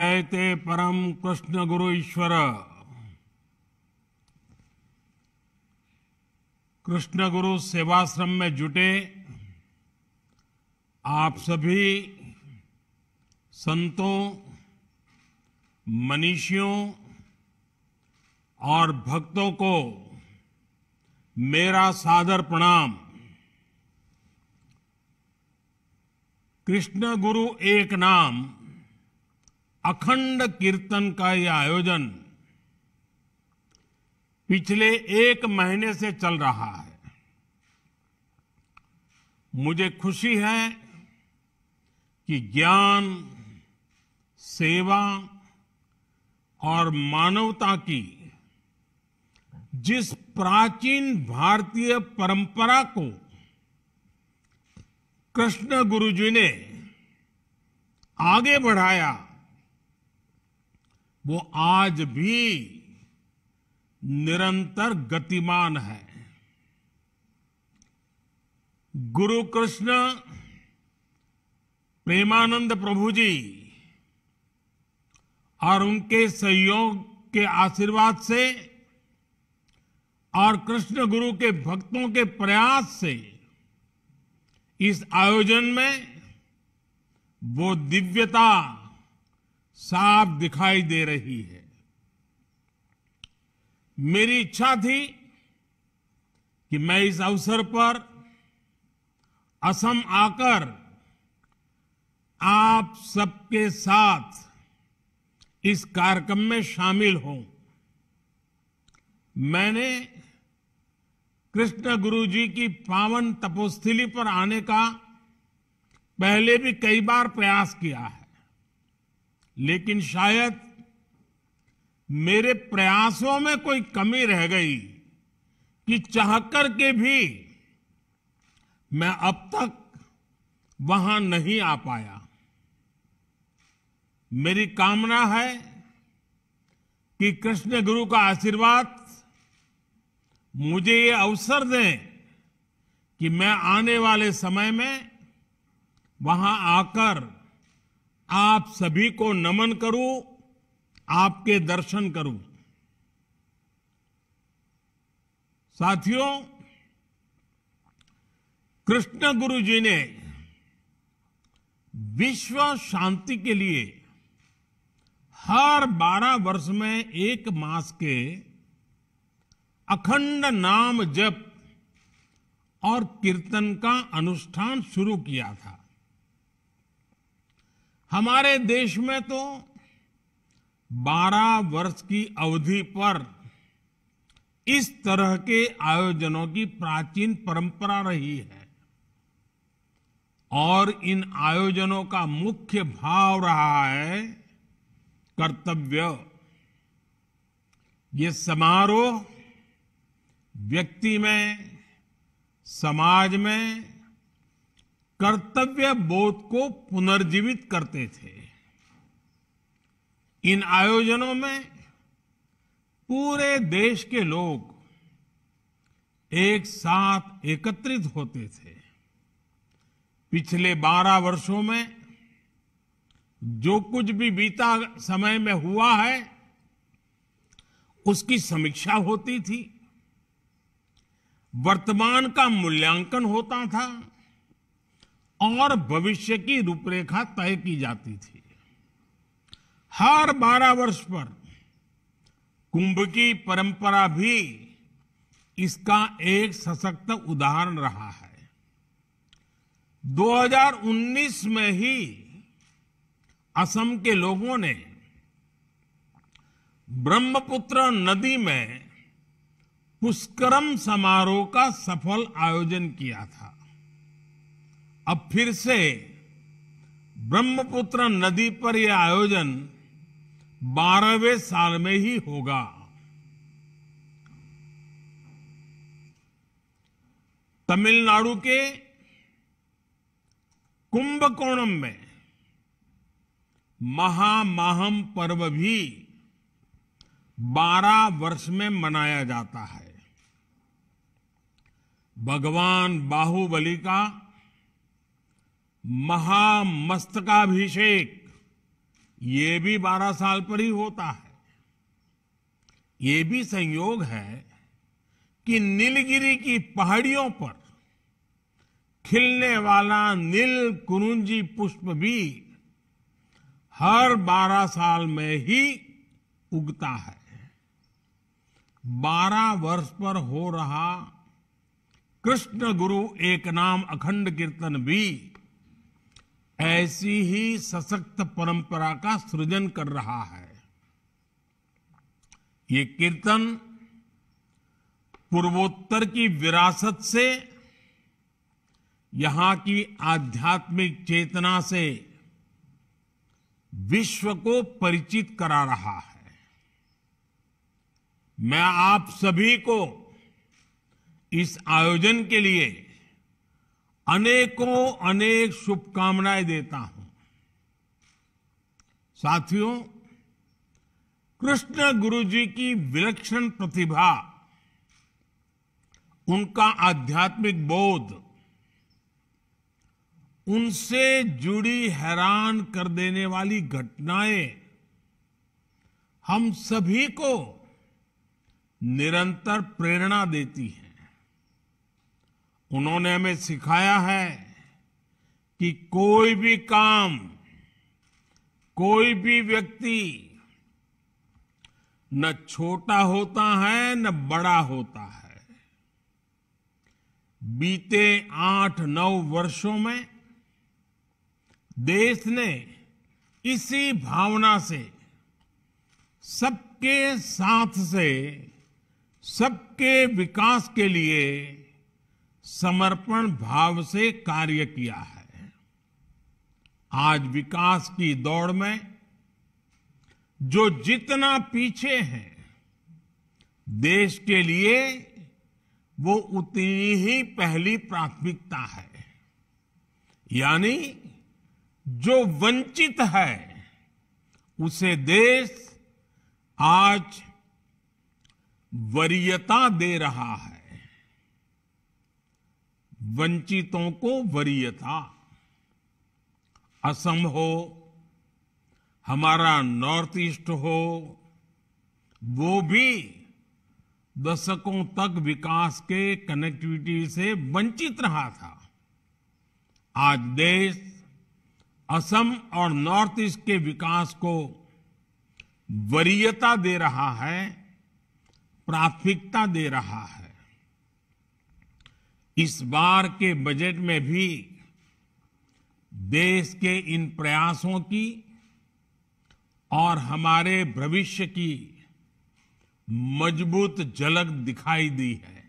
जयते परम कृष्ण गुरु ईश्वर। कृष्ण गुरु सेवाश्रम में जुटे आप सभी संतों, मनीषियों और भक्तों को मेरा सादर प्रणाम। कृष्ण गुरु एक नाम अखंड कीर्तन का यह आयोजन पिछले 1 महीने से चल रहा है। मुझे खुशी है कि ज्ञान, सेवा और मानवता की जिस प्राचीन भारतीय परंपरा को कृष्ण गुरुजी ने आगे बढ़ाया, वो आज भी निरंतर गतिमान है। गुरु कृष्ण प्रेमानंद प्रभु जी और उनके सहयोग के आशीर्वाद से और कृष्ण गुरु के भक्तों के प्रयास से इस आयोजन में वो दिव्यता साफ दिखाई दे रही है। मेरी इच्छा थी कि मैं इस अवसर पर असम आकर आप सबके साथ इस कार्यक्रम में शामिल हों। मैंने कृष्ण गुरु जी की पावन तपोस्थली पर आने का पहले भी कई बार प्रयास किया है, लेकिन शायद मेरे प्रयासों में कोई कमी रह गई कि चाहकर के भी मैं अब तक वहां नहीं आ पाया। मेरी कामना है कि कृष्ण गुरु का आशीर्वाद मुझे ये अवसर दें कि मैं आने वाले समय में वहां आकर आप सभी को नमन करूं, आपके दर्शन करूं। साथियों, कृष्ण गुरु जी ने विश्व शांति के लिए हर 12 वर्ष में 1 मास के अखंड नाम जप और कीर्तन का अनुष्ठान शुरू किया था। हमारे देश में तो 12 वर्ष की अवधि पर इस तरह के आयोजनों की प्राचीन परंपरा रही है और इन आयोजनों का मुख्य भाव रहा है कर्तव्य। ये समारोह व्यक्ति में, समाज में कर्तव्य बोध को पुनर्जीवित करते थे। इन आयोजनों में पूरे देश के लोग एक साथ एकत्रित होते थे। पिछले 12 वर्षों में जो कुछ भी बीता समय में हुआ है, उसकी समीक्षा होती थी, वर्तमान का मूल्यांकन होता था और भविष्य की रूपरेखा तय की जाती थी। हर 12 वर्ष पर कुंभ की परंपरा भी इसका एक सशक्त उदाहरण रहा है। 2019 में ही असम के लोगों ने ब्रह्मपुत्र नदी में पुष्करम समारोह का सफल आयोजन किया था। अब फिर से ब्रह्मपुत्र नदी पर यह आयोजन 12वें साल में ही होगा। तमिलनाडु के कुंभकोणम में महामाहम पर्व भी 12 वर्ष में मनाया जाता है। भगवान बाहुबली का महामस्तकाभिषेक ये भी 12 साल पर ही होता है। ये भी संयोग है कि नीलगिरी की पहाड़ियों पर खिलने वाला नील कुरुंजी पुष्प भी हर 12 साल में ही उगता है। 12 वर्ष पर हो रहा कृष्ण गुरु एक नाम अखंड कीर्तन भी ऐसी ही सशक्त परंपरा का सृजन कर रहा है। ये कीर्तन पूर्वोत्तर की विरासत से, यहां की आध्यात्मिक चेतना से विश्व को परिचित करा रहा है। मैं आप सभी को इस आयोजन के लिए अनेकों अनेक शुभकामनाएं देता हूं। साथियों, कृष्ण गुरु जी की विलक्षण प्रतिभा, उनका आध्यात्मिक बोध, उनसे जुड़ी हैरान कर देने वाली घटनाएं हम सभी को निरंतर प्रेरणा देती हैं। उन्होंने हमें सिखाया है कि कोई भी काम, कोई भी व्यक्ति न छोटा होता है न बड़ा होता है। बीते 8-9 वर्षों में देश ने इसी भावना से, सबके साथ से, सबके विकास के लिए समर्पण भाव से कार्य किया है। आज विकास की दौड़ में जो जितना पीछे है, देश के लिए वो उतनी ही पहली प्राथमिकता है। यानी जो वंचित है उसे देश आज वरीयता दे रहा है। वंचितों को वरीयता। असम हो, हमारा नॉर्थ ईस्ट हो, वो भी दशकों तक विकास के कनेक्टिविटी से वंचित रहा था। आज देश असम और नॉर्थ ईस्ट के विकास को वरीयता दे रहा है, प्राथमिकता दे रहा है। इस बार के बजट में भी देश के इन प्रयासों की और हमारे भविष्य की मजबूत झलक दिखाई दी है।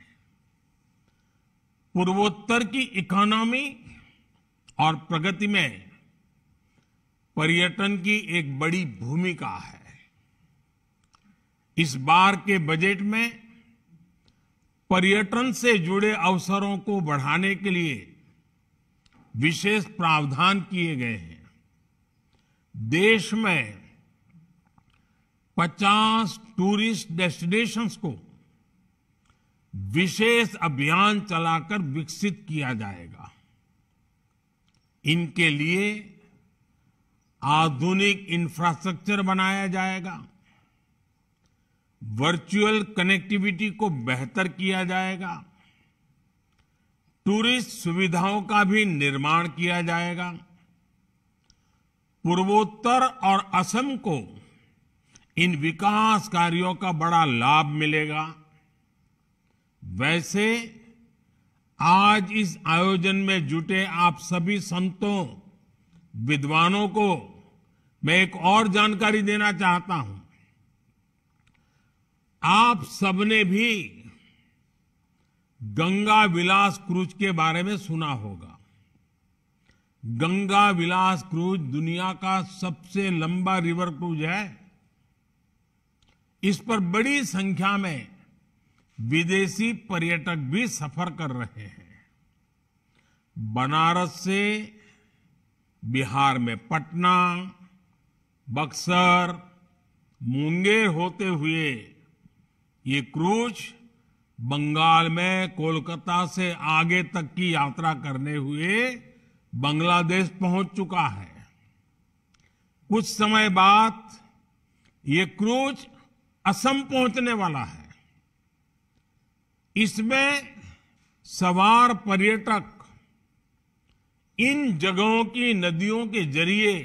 पूर्वोत्तर की इकोनॉमी और प्रगति में पर्यटन की एक बड़ी भूमिका है। इस बार के बजट में पर्यटन से जुड़े अवसरों को बढ़ाने के लिए विशेष प्रावधान किए गए हैं। देश में 50 टूरिस्ट डेस्टिनेशंस को विशेष अभियान चलाकर विकसित किया जाएगा। इनके लिए आधुनिक इंफ्रास्ट्रक्चर बनाया जाएगा, वर्चुअल कनेक्टिविटी को बेहतर किया जाएगा, टूरिस्ट सुविधाओं का भी निर्माण किया जाएगा। पूर्वोत्तर और असम को इन विकास कार्यों का बड़ा लाभ मिलेगा। वैसे आज इस आयोजन में जुटे आप सभी संतों, विद्वानों को मैं एक और जानकारी देना चाहता हूं। आप सबने भी गंगा विलास क्रूज के बारे में सुना होगा। गंगा विलास क्रूज दुनिया का सबसे लंबा रिवर क्रूज है। इस पर बड़ी संख्या में विदेशी पर्यटक भी सफर कर रहे हैं। बनारस से बिहार में पटना, बक्सर, मुंगेर होते हुए ये क्रूज बंगाल में कोलकाता से आगे तक की यात्रा करने हुए बांग्लादेश पहुंच चुका है। कुछ समय बाद ये क्रूज असम पहुंचने वाला है। इसमें सवार पर्यटक इन जगहों की नदियों के जरिए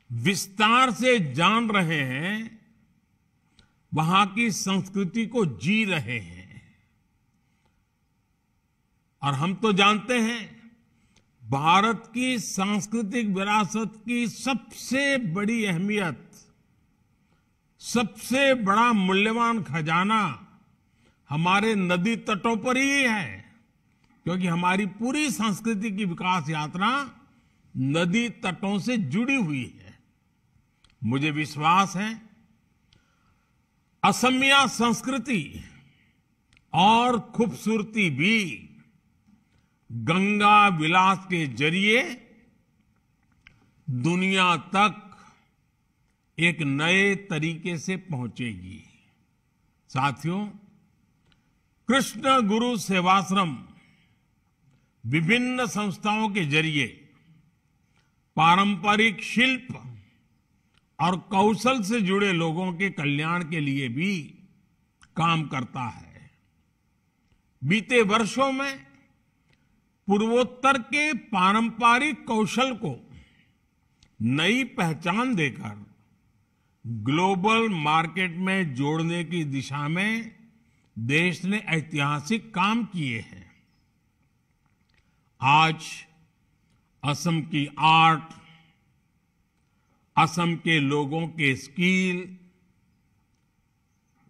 विस्तार से जान रहे हैं, वहां की संस्कृति को जी रहे हैं। और हम तो जानते हैं, भारत की सांस्कृतिक विरासत की सबसे बड़ी अहमियत, सबसे बड़ा मूल्यवान खजाना हमारे नदी तटों पर ही है, क्योंकि हमारी पूरी संस्कृति की विकास यात्रा नदी तटों से जुड़ी हुई है। मुझे विश्वास है, असमिया संस्कृति और खूबसूरती भी गंगा विलास के जरिए दुनिया तक एक नए तरीके से पहुंचेगी। साथियों, कृष्ण गुरु सेवाश्रम विभिन्न संस्थाओं के जरिए पारंपरिक शिल्प और कौशल से जुड़े लोगों के कल्याण के लिए भी काम करता है। बीते वर्षों में पूर्वोत्तर के पारंपरिक कौशल को नई पहचान देकर ग्लोबल मार्केट में जोड़ने की दिशा में देश ने ऐतिहासिक काम किए हैं। आज असम की आर्ट, असम के लोगों के स्किल,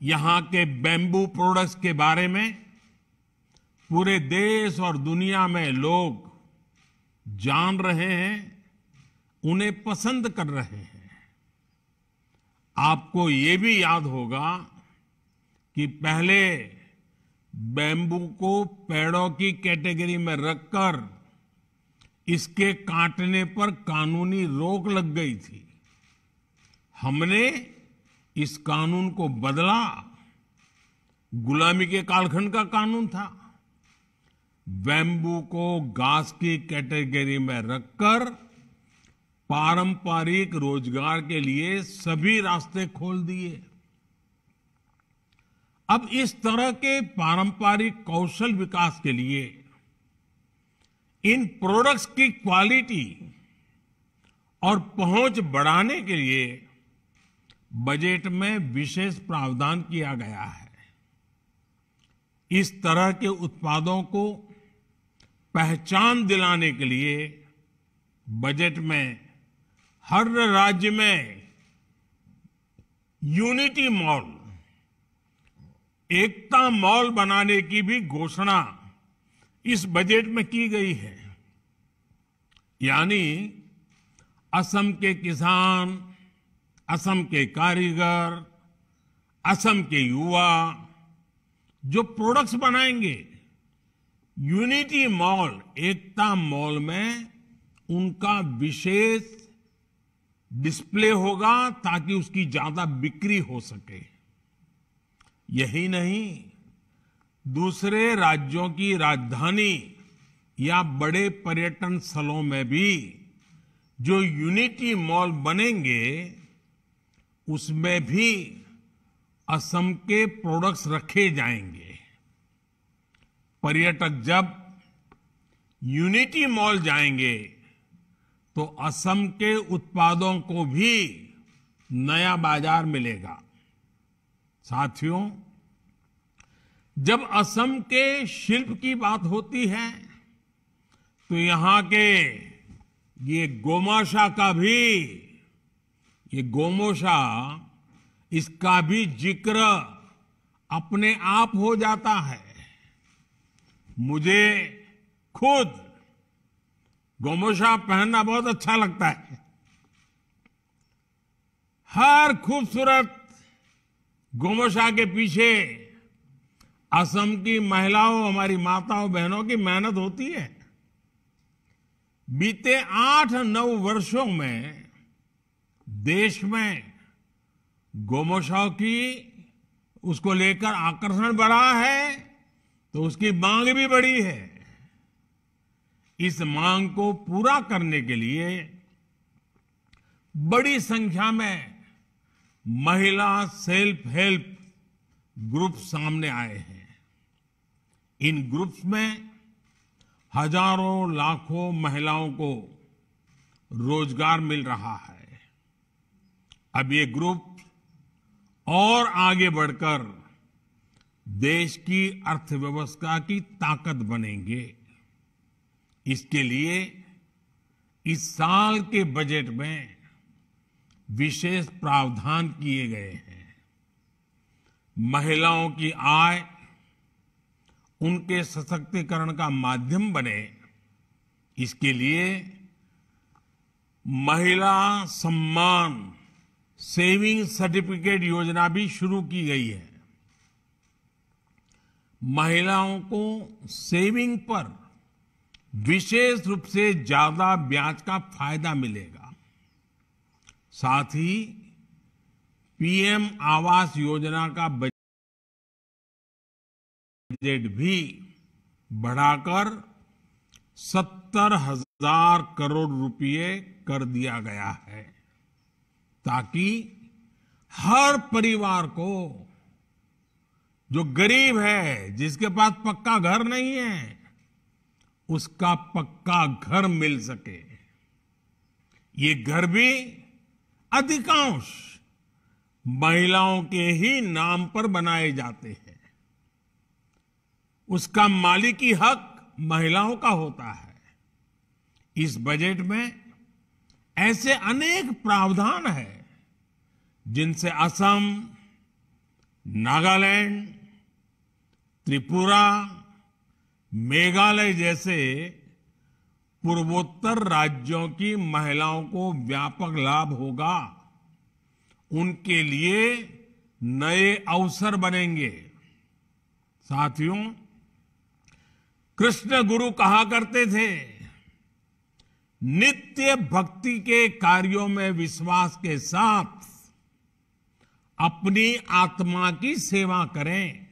यहां के बैम्बू प्रोडक्ट्स के बारे में पूरे देश और दुनिया में लोग जान रहे हैं, उन्हें पसंद कर रहे हैं। आपको ये भी याद होगा कि पहले बैम्बू को पेड़ों की कैटेगरी में रखकर इसके काटने पर कानूनी रोक लग गई थी। हमने इस कानून को बदला, गुलामी के कालखंड का कानून था। बैम्बू को घास की कैटेगरी में रखकर पारंपरिक रोजगार के लिए सभी रास्ते खोल दिए। अब इस तरह के पारंपरिक कौशल विकास के लिए इन प्रोडक्ट्स की क्वालिटी और पहुंच बढ़ाने के लिए बजट में विशेष प्रावधान किया गया है। इस तरह के उत्पादों को पहचान दिलाने के लिए बजट में हर राज्य में यूनिटी मॉल, एकता मॉल बनाने की भी घोषणा इस बजट में की गई है। यानी असम के किसान, असम के कारीगर, असम के युवा जो प्रोडक्ट्स बनाएंगे, यूनिटी मॉल, एकता मॉल में उनका विशेष डिस्प्ले होगा ताकि उसकी ज्यादा बिक्री हो सके। यही नहीं, दूसरे राज्यों की राजधानी या बड़े पर्यटन स्थलों में भी जो यूनिटी मॉल बनेंगे, उसमें भी असम के प्रोडक्ट्स रखे जाएंगे। पर्यटक जब यूनिटी मॉल जाएंगे तो असम के उत्पादों को भी नया बाजार मिलेगा। साथियों, जब असम के शिल्प की बात होती है तो यहां के ये गोमाशा का भी, ये गोमोशा, इसका भी जिक्र अपने आप हो जाता है। मुझे खुद गोमोशा पहनना बहुत अच्छा लगता है। हर खूबसूरत गोमोशा के पीछे असम की महिलाओं, हमारी माताओं बहनों की मेहनत होती है। बीते 8-9 वर्षों में देश में गोमोशा की, उसको लेकर आकर्षण बढ़ा है तो उसकी मांग भी बढ़ी है। इस मांग को पूरा करने के लिए बड़ी संख्या में महिला सेल्फ हेल्प ग्रुप सामने आए हैं। इन ग्रुप्स में हजारों लाखों महिलाओं को रोजगार मिल रहा है। अब ये ग्रुप और आगे बढ़कर देश की अर्थव्यवस्था की ताकत बनेंगे। इसके लिए इस साल के बजट में विशेष प्रावधान किए गए हैं। महिलाओं की आय उनके सशक्तिकरण का माध्यम बने, इसके लिए महिला सम्मान सेविंग सर्टिफिकेट योजना भी शुरू की गई है। महिलाओं को सेविंग पर विशेष रूप से ज्यादा ब्याज का फायदा मिलेगा। साथ ही पीएम आवास योजना का बजट भी बढ़ाकर 70,000 करोड़ रुपए कर दिया गया है, ताकि हर परिवार को, जो गरीब है, जिसके पास पक्का घर नहीं है, उसका पक्का घर मिल सके। ये घर भी अधिकांश महिलाओं के ही नाम पर बनाए जाते हैं। उसका मालिकी हक महिलाओं का होता है। इस बजट में ऐसे अनेक प्रावधान हैं जिनसे असम, नागालैंड, त्रिपुरा, मेघालय जैसे पूर्वोत्तर राज्यों की महिलाओं को व्यापक लाभ होगा। उनके लिए नए अवसर बनेंगे। साथियों, कृष्ण गुरु कहा करते थे, नित्य भक्ति के कार्यों में विश्वास के साथ अपनी आत्मा की सेवा करें।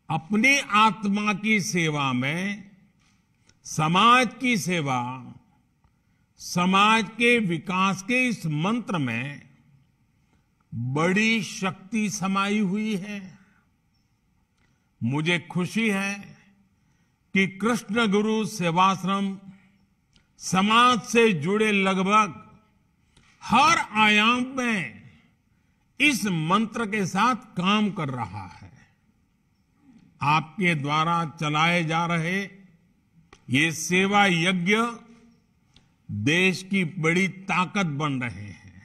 अपनी आत्मा की सेवा में समाज की सेवा, समाज के विकास के इस मंत्र में बड़ी शक्ति समाई हुई है। मुझे खुशी है कि कृष्ण गुरु सेवाश्रम समाज से जुड़े लगभग हर आयाम में इस मंत्र के साथ काम कर रहा है। आपके द्वारा चलाए जा रहे ये सेवा यज्ञ देश की बड़ी ताकत बन रहे हैं।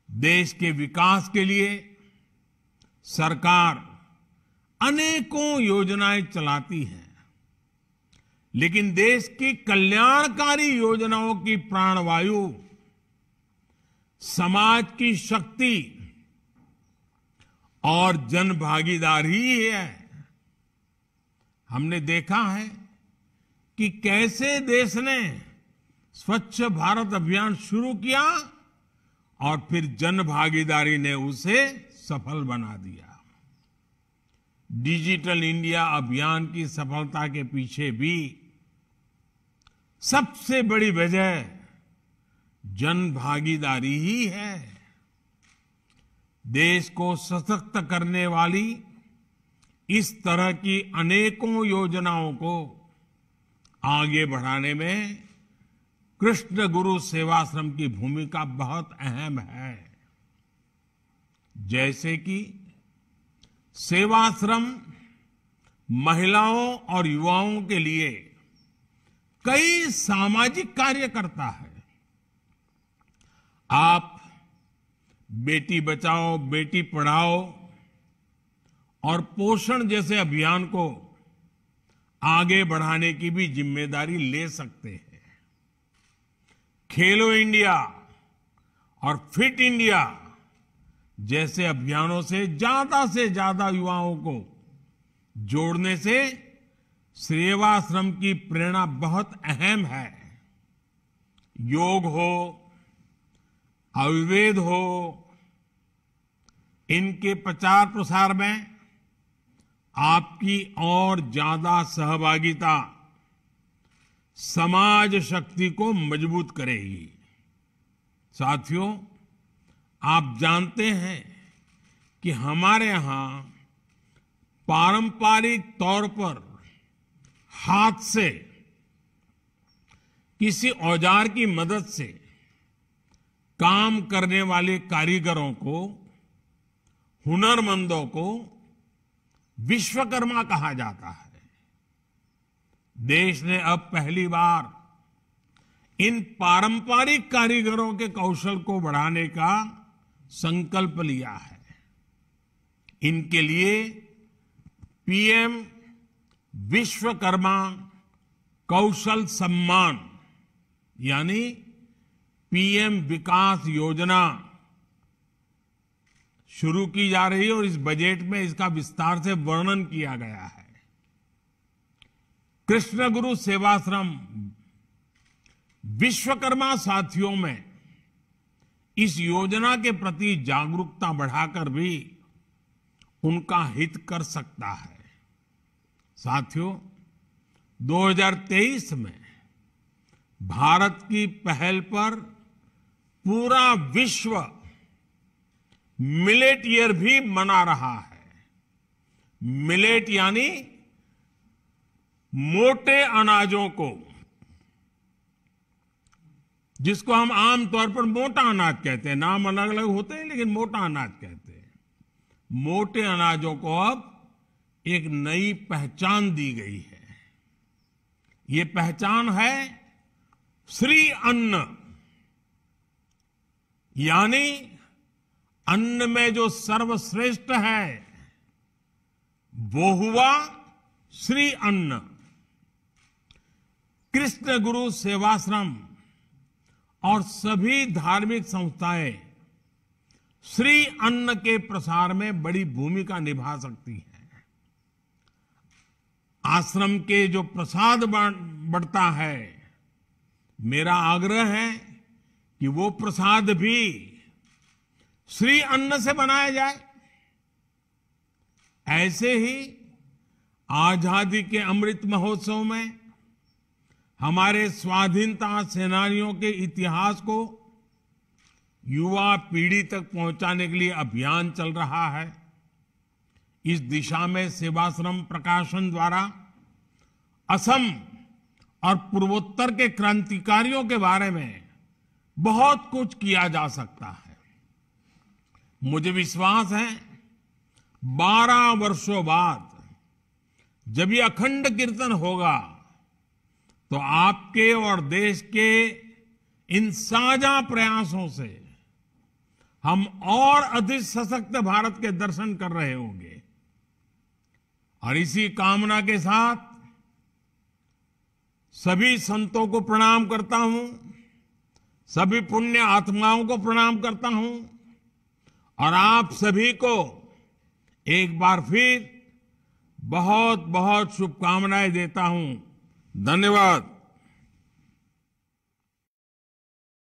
देश के विकास के लिए सरकार अनेकों योजनाएं चलाती है, लेकिन देश की कल्याणकारी योजनाओं की प्राणवायु समाज की शक्ति और जनभागीदारी ही है। हमने देखा है कि कैसे देश ने स्वच्छ भारत अभियान शुरू किया और फिर जनभागीदारी ने उसे सफल बना दिया। डिजिटल इंडिया अभियान की सफलता के पीछे भी सबसे बड़ी वजह जनभागीदारी ही है। देश को सशक्त करने वाली इस तरह की अनेकों योजनाओं को आगे बढ़ाने में कृष्ण गुरु सेवाश्रम की भूमिका बहुत अहम है। जैसे कि सेवाश्रम महिलाओं और युवाओं के लिए कई सामाजिक कार्य करता है। आप बेटी बचाओ, बेटी पढ़ाओ और पोषण जैसे अभियान को आगे बढ़ाने की भी जिम्मेदारी ले सकते हैं। खेलो इंडिया और फिट इंडिया जैसे अभियानों से ज्यादा युवाओं को जोड़ने से सेवाश्रम की प्रेरणा बहुत अहम है। योग हो, आयुर्वेद हो, इनके प्रचार प्रसार में आपकी और ज्यादा सहभागिता समाज शक्ति को मजबूत करेगी। साथियों, आप जानते हैं कि हमारे यहां पारंपरिक तौर पर हाथ से किसी औजार की मदद से काम करने वाले कारीगरों को, हुनरमंदों को विश्वकर्मा कहा जाता है। देश ने अब पहली बार इन पारंपरिक कारीगरों के कौशल को बढ़ाने का संकल्प लिया है। इनके लिए पीएम विश्वकर्मा कौशल सम्मान यानी पीएम विकास योजना शुरू की जा रही है और इस बजट में इसका विस्तार से वर्णन किया गया है। कृष्ण गुरु सेवाश्रम विश्वकर्मा साथियों में इस योजना के प्रति जागरूकता बढ़ाकर भी उनका हित कर सकता है। साथियों, 2023 में भारत की पहल पर पूरा विश्व मिलेट ईयर भी मना रहा है। मिलेट यानी मोटे अनाजों को, जिसको हम आमतौर पर मोटा अनाज कहते हैं, नाम अलग अलग होते हैं लेकिन मोटा अनाज कहते हैं। मोटे अनाजों को अब एक नई पहचान दी गई है। ये पहचान है श्री अन्न, यानी अन्न में जो सर्वश्रेष्ठ है वो हुआ श्री अन्न। कृष्ण गुरु सेवाश्रम और सभी धार्मिक संस्थाएं श्री अन्न के प्रसार में बड़ी भूमिका निभा सकती हैं। आश्रम के जो प्रसाद बढ़ता है, मेरा आग्रह है कि वो प्रसाद भी श्री अन्न से बनाया जाए। ऐसे ही आजादी के अमृत महोत्सव में हमारे स्वाधीनता सेनानियों के इतिहास को युवा पीढ़ी तक पहुंचाने के लिए अभियान चल रहा है। इस दिशा में सेवाश्रम प्रकाशन द्वारा असम और पूर्वोत्तर के क्रांतिकारियों के बारे में बहुत कुछ किया जा सकता है। मुझे विश्वास है 12 वर्षों बाद जब ये अखंड कीर्तन होगा तो आपके और देश के इन साझा प्रयासों से हम और अधिक सशक्त भारत के दर्शन कर रहे होंगे। और इसी कामना के साथ सभी संतों को प्रणाम करता हूं, सभी पुण्य आत्माओं को प्रणाम करता हूं और आप सभी को एक बार फिर बहुत बहुत शुभकामनाएं देता हूं। धन्यवाद।